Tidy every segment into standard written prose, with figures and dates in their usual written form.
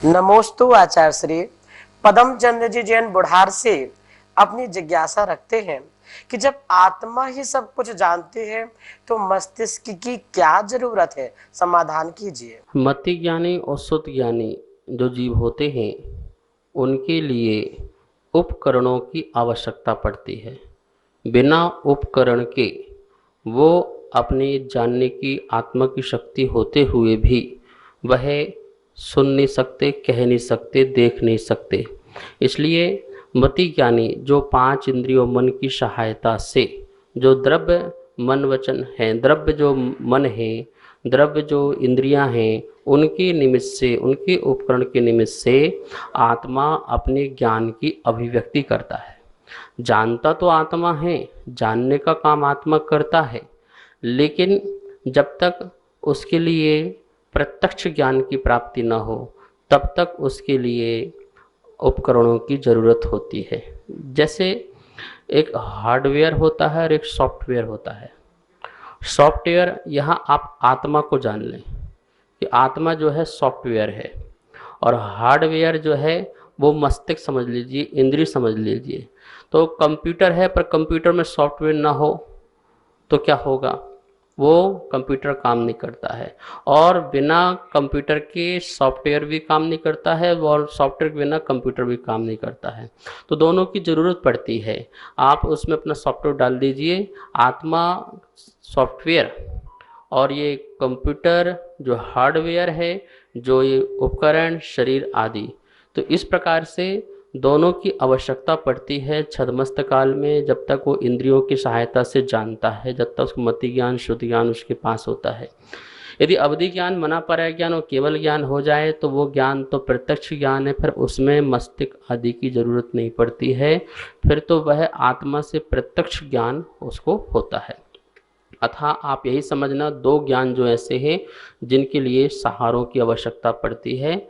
नमोस्तु आचार्य श्री पदम चंद्र जी जैन बुढ़ार से अपनी जिज्ञासा रखते हैं कि जब आत्मा ही सब कुछ जानती है तो मस्तिष्क की क्या जरूरत है, समाधान कीजिए। मति ज्ञानी और सुत ज्ञानी जो जीव होते हैं उनके लिए उपकरणों की आवश्यकता पड़ती है। बिना उपकरण के वो अपने जानने की आत्मा की शक्ति होते हुए भी वह सुन नहीं सकते, कह नहीं सकते, देख नहीं सकते। इसलिए मति ज्ञानी जो 5 इंद्रियों मन की सहायता से जो द्रव्य मन वचन है, द्रव्य जो मन है, द्रव्य जो इंद्रियां हैं, उनके निमित्त से, उनके उपकरण के निमित्त से आत्मा अपने ज्ञान की अभिव्यक्ति करता है। जानता तो आत्मा है, जानने का काम आत्मा करता है, लेकिन जब तक उसके लिए प्रत्यक्ष ज्ञान की प्राप्ति न हो तब तक उसके लिए उपकरणों की ज़रूरत होती है। जैसे एक हार्डवेयर होता है और एक सॉफ्टवेयर होता है। सॉफ्टवेयर, यहाँ आप आत्मा को जान लें कि आत्मा जो है सॉफ्टवेयर है, और हार्डवेयर जो है वो मस्तिष्क समझ लीजिए, इंद्रिय समझ लीजिए। तो कंप्यूटर है पर कंप्यूटर में सॉफ्टवेयर ना हो तो क्या होगा, वो कंप्यूटर काम नहीं करता है, और बिना कंप्यूटर के सॉफ्टवेयर भी काम नहीं करता है, और सॉफ्टवेयर के बिना कंप्यूटर भी काम नहीं करता है। तो दोनों की ज़रूरत पड़ती है। आप उसमें अपना सॉफ्टवेयर डाल दीजिए, आत्मा सॉफ्टवेयर और ये कंप्यूटर जो हार्डवेयर है, जो ये उपकरण शरीर आदि, तो इस प्रकार से दोनों की आवश्यकता पड़ती है छद्मस्त काल में। जब तक वो इंद्रियों की सहायता से जानता है, जब तक उसको मति ज्ञान शुद्ध ज्ञान उसके पास होता है। यदि अवधि ज्ञान, मना पर ज्ञान और केवल ज्ञान हो जाए तो वो ज्ञान तो प्रत्यक्ष ज्ञान है, फिर उसमें मस्तिष्क आदि की जरूरत नहीं पड़ती है, फिर तो वह आत्मा से प्रत्यक्ष ज्ञान उसको होता है। अतः आप यही समझना, 2 ज्ञान जो ऐसे हैं जिनके लिए सहारों की आवश्यकता पड़ती है,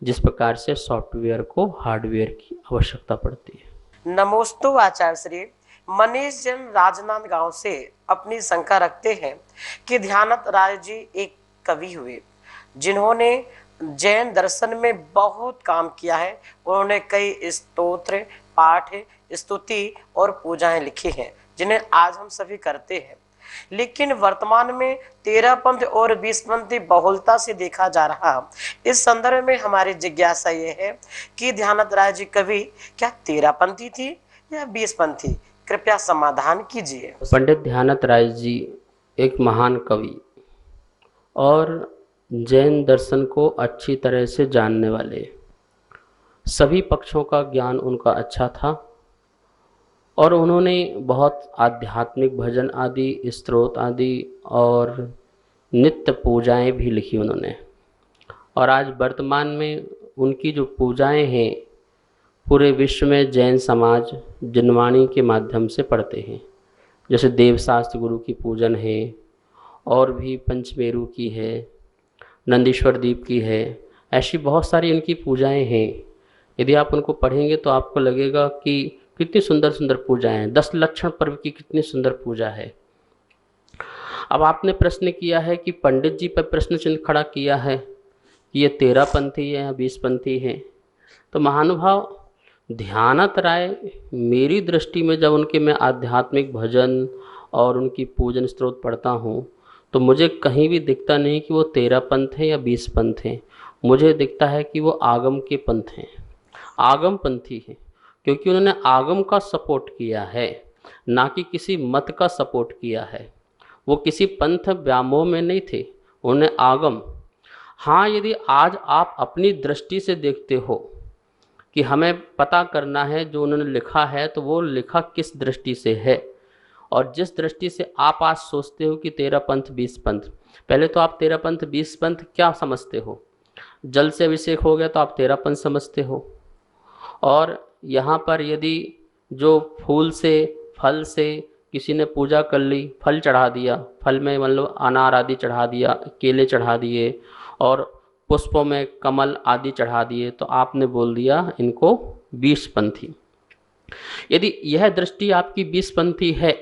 जिस प्रकार से सॉफ्टवेयर को हार्डवेयर की आवश्यकता पड़ती है। नमोस्तु आचार्य श्री मनीष जैन राजनांदगांव से अपनी शंका रखते हैं कि ध्यानत राय जी एक कवि हुए जिन्होंने जैन दर्शन में बहुत काम किया है। उन्होंने कई स्तोत्र, पाठ, स्तुति और पूजाएं लिखी हैं जिन्हें आज हम सभी करते हैं, लेकिन वर्तमान में 13 पंथ और 20 पंथी बहुलता से देखा जा रहा। इस संदर्भ में हमारी जिज्ञासा ये है कि ध्यानत राय जी कवि क्या 13 पंथी थी या 20 पंथी, कृपया समाधान कीजिए। पंडित ध्यानत राय जी एक महान कवि और जैन दर्शन को अच्छी तरह से जानने वाले, सभी पक्षों का ज्ञान उनका अच्छा था, और उन्होंने बहुत आध्यात्मिक भजन आदि, स्तोत्र आदि और नित्य पूजाएं भी लिखी उन्होंने। और आज वर्तमान में उनकी जो पूजाएं हैं पूरे विश्व में जैन समाज जिनवाणी के माध्यम से पढ़ते हैं। जैसे देवशास्त्र गुरु की पूजन है, और भी पंचमेरु की है, नंदीश्वर दीप की है, ऐसी बहुत सारी इनकी पूजाएं हैं। यदि आप उनको पढ़ेंगे तो आपको लगेगा कि कितनी सुंदर सुंदर पूजाएं हैं। 10 लक्षण पर्व की कितनी सुंदर पूजा है। अब आपने प्रश्न किया है कि पंडित जी पर प्रश्न चिन्ह खड़ा किया है कि ये 13 पंथी है या 20 पंथी हैं। तो महानुभाव, ध्यानत राय मेरी दृष्टि में जब उनके मैं आध्यात्मिक भजन और उनकी पूजन स्त्रोत पढ़ता हूँ तो मुझे कहीं भी दिखता नहीं कि वो 13 पंथ हैं या 20 पंथ हैं। मुझे दिखता है कि वो आगम के पंथ हैं, आगम पंथी हैं, क्योंकि उन्होंने आगम का सपोर्ट किया है, ना कि किसी मत का सपोर्ट किया है। वो किसी पंथ व्यामोह में नहीं थे, उन्होंने आगम। हाँ, यदि आज आप अपनी दृष्टि से देखते हो कि हमें पता करना है जो उन्होंने लिखा है तो वो लिखा किस दृष्टि से है, और जिस दृष्टि से आप आज सोचते हो कि 13 पंथ 20 पंथ, पहले तो आप 13 पंथ 20 पंथ क्या समझते हो? जल से अभिषेक हो गया तो आप 13 पंथ समझते हो। और यहाँ पर यदि जो फूल से, फल से किसी ने पूजा कर ली, फल चढ़ा दिया, फल में मतलब अनार आदि चढ़ा दिया, केले चढ़ा दिए, और पुष्पों में कमल आदि चढ़ा दिए, तो आपने बोल दिया इनको 20 पंथी। यदि यह दृष्टि आपकी 20 पंथी है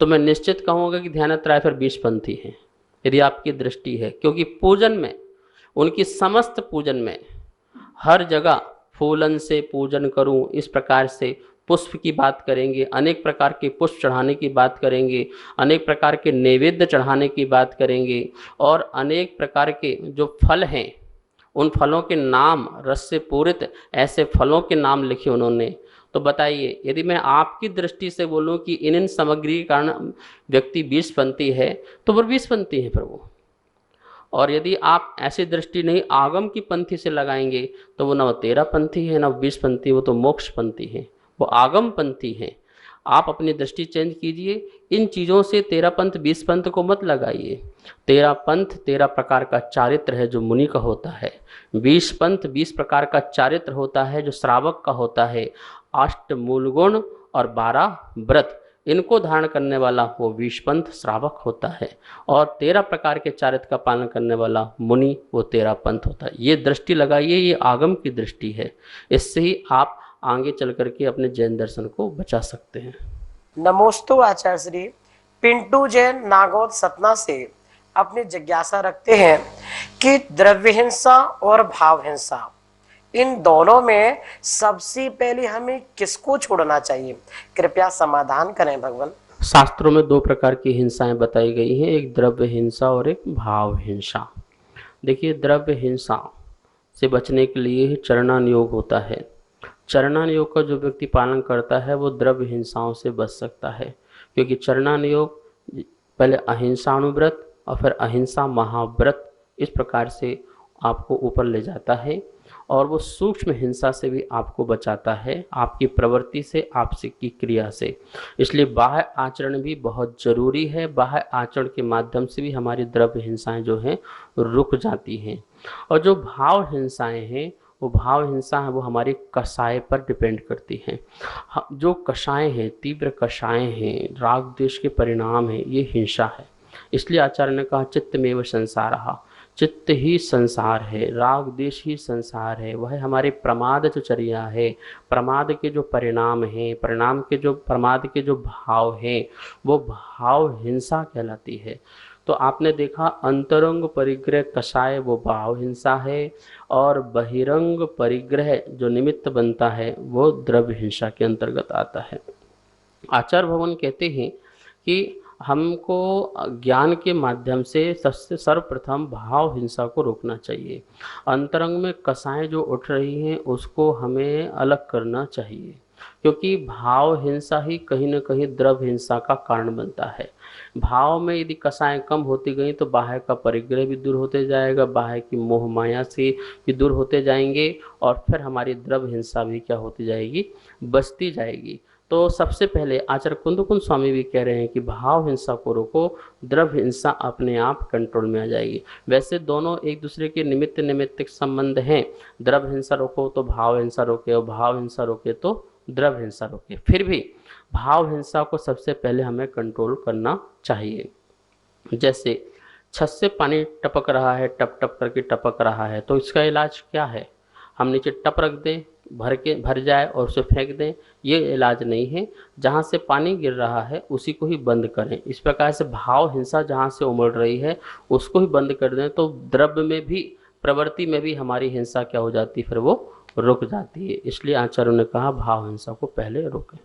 तो मैं निश्चित कहूँगा कि ध्यानत राय फिर 20 पंथी हैं, यदि आपकी दृष्टि है। क्योंकि पूजन में, उनकी समस्त पूजन में हर जगह फूलन से पूजन करूं, इस प्रकार से पुष्प की बात करेंगे, अनेक प्रकार के पुष्प चढ़ाने की बात करेंगे, अनेक प्रकार के नैवेद्य चढ़ाने की बात करेंगे, और अनेक प्रकार के जो फल हैं उन फलों के नाम, रस से पूरित ऐसे फलों के नाम लिखे उन्होंने। तो बताइए, यदि मैं आपकी दृष्टि से बोलूं कि इन सामग्री के कारण व्यक्ति 20पंथी है, तो वो 20पंथी है प्रभु। और यदि आप ऐसी दृष्टि नहीं आगम की पंथी से लगाएंगे तो वो न 13पंथी है न 20पंथी, वो तो मोक्षपंथी है, वो आगम पंथी है। आप अपनी दृष्टि चेंज कीजिए, इन चीज़ों से 13पंथ 20पंथ को मत लगाइए। 13पंथ 13 प्रकार का चारित्र है जो मुनि का होता है, 20पंथ 20 प्रकार का चारित्र होता है जो श्रावक का होता है। 8 मूल गुण और 12 व्रत, इनको धारण करने वाला वो 20पंथ श्रावक होता है, और 13 प्रकार के चारित्र का पालन करने वाला मुनि वो 13पंथ होता है। ये दृष्टि लगाइए, ये आगम की दृष्टि है। इससे ही आप आगे चल करके अपने जैन दर्शन को बचा सकते हैं। नमोस्तु आचार्य श्री। पिंटू जैन नागौद सतना से अपनी जिज्ञासा रखते हैं कि द्रव्य हिंसा और भाव हिंसा, इन दोनों में सबसे पहले हमें किसको छोड़ना चाहिए? कृपया समाधान करें भगवान। शास्त्रों में 2 प्रकार की हिंसाएं बताई गई हैं, एक द्रव्य हिंसा और एक भाव हिंसा। देखिए, द्रव्य हिंसा से बचने के लिए चरणान योग होता है। चरणान योग का जो व्यक्ति पालन करता है वो द्रव्य हिंसाओं से बच सकता है, क्योंकि चरणान योग पहले अहिंसानुव्रत और फिर अहिंसा महाव्रत, इस प्रकार से आपको ऊपर ले जाता है, और वो सूक्ष्म हिंसा से भी आपको बचाता है, आपकी प्रवृत्ति से, आपसे की क्रिया से। इसलिए बाह्य आचरण भी बहुत जरूरी है। बाह्य आचरण के माध्यम से भी हमारी द्रव्य हिंसाएं जो हैं रुक जाती हैं। और जो भाव हिंसाएं हैं, वो भाव हिंसा है वो हमारे कषाय पर डिपेंड करती हैं। जो कषाय हैं, तीव्र कषाय हैं, राग द्वेष के परिणाम हैं, ये हिंसा है। इसलिए आचार्य ने कहा चित्तमेव संसारः, चित्त ही संसार है, राग द्वेष ही संसार है। वह हमारे प्रमाद जो चर्या है, प्रमाद के जो परिणाम हैं, प्रमाद के जो भाव हैं, वो भाव हिंसा कहलाती है। तो आपने देखा अंतरंग परिग्रह कषाय वो भाव हिंसा है, और बहिरंग परिग्रह जो निमित्त बनता है वो द्रव्य हिंसा के अंतर्गत आता है। आचार्य भगवान कहते हैं कि हमको ज्ञान के माध्यम से सबसे सर्वप्रथम भाव हिंसा को रोकना चाहिए। अंतरंग में कषाएं जो उठ रही हैं उसको हमें अलग करना चाहिए, क्योंकि भाव हिंसा ही कहीं न कहीं द्रव्य हिंसा का कारण बनता है। भाव में यदि कषाएं कम होती गई तो बाह्य का परिग्रह भी दूर होते जाएगा, बाह्य की मोह माया से भी दूर होते जाएंगे, और फिर हमारी द्रव्य हिंसा भी क्या होती जाएगी, बचती जाएगी। तो सबसे पहले आचार्य कुंदकुंद स्वामी भी कह रहे हैं कि भाव हिंसा को रोको, द्रव्य हिंसा अपने आप कंट्रोल में आ जाएगी। वैसे दोनों एक दूसरे के निमित्त नैमित्तिक संबंध हैं। द्रव्य हिंसा रोको तो भाव हिंसा रोके, और भाव हिंसा रोके तो द्रव्य हिंसा रोके। फिर भी भाव हिंसा को सबसे पहले हमें कंट्रोल करना चाहिए। जैसे छत से पानी टपक रहा है, टप टप करके टपक रहा है, तो इसका इलाज क्या है? हम नीचे टप रख दें, भर जाए और उसे फेंक दें, ये इलाज नहीं है। जहाँ से पानी गिर रहा है उसी को ही बंद करें। इस प्रकार से भाव हिंसा जहाँ से उमड़ रही है उसको ही बंद कर दें, तो द्रव्य में भी, प्रवृत्ति में भी हमारी हिंसा क्या हो जाती है, फिर वो रुक जाती है। इसलिए आचार्यों ने कहा भाव हिंसा को पहले रोकें।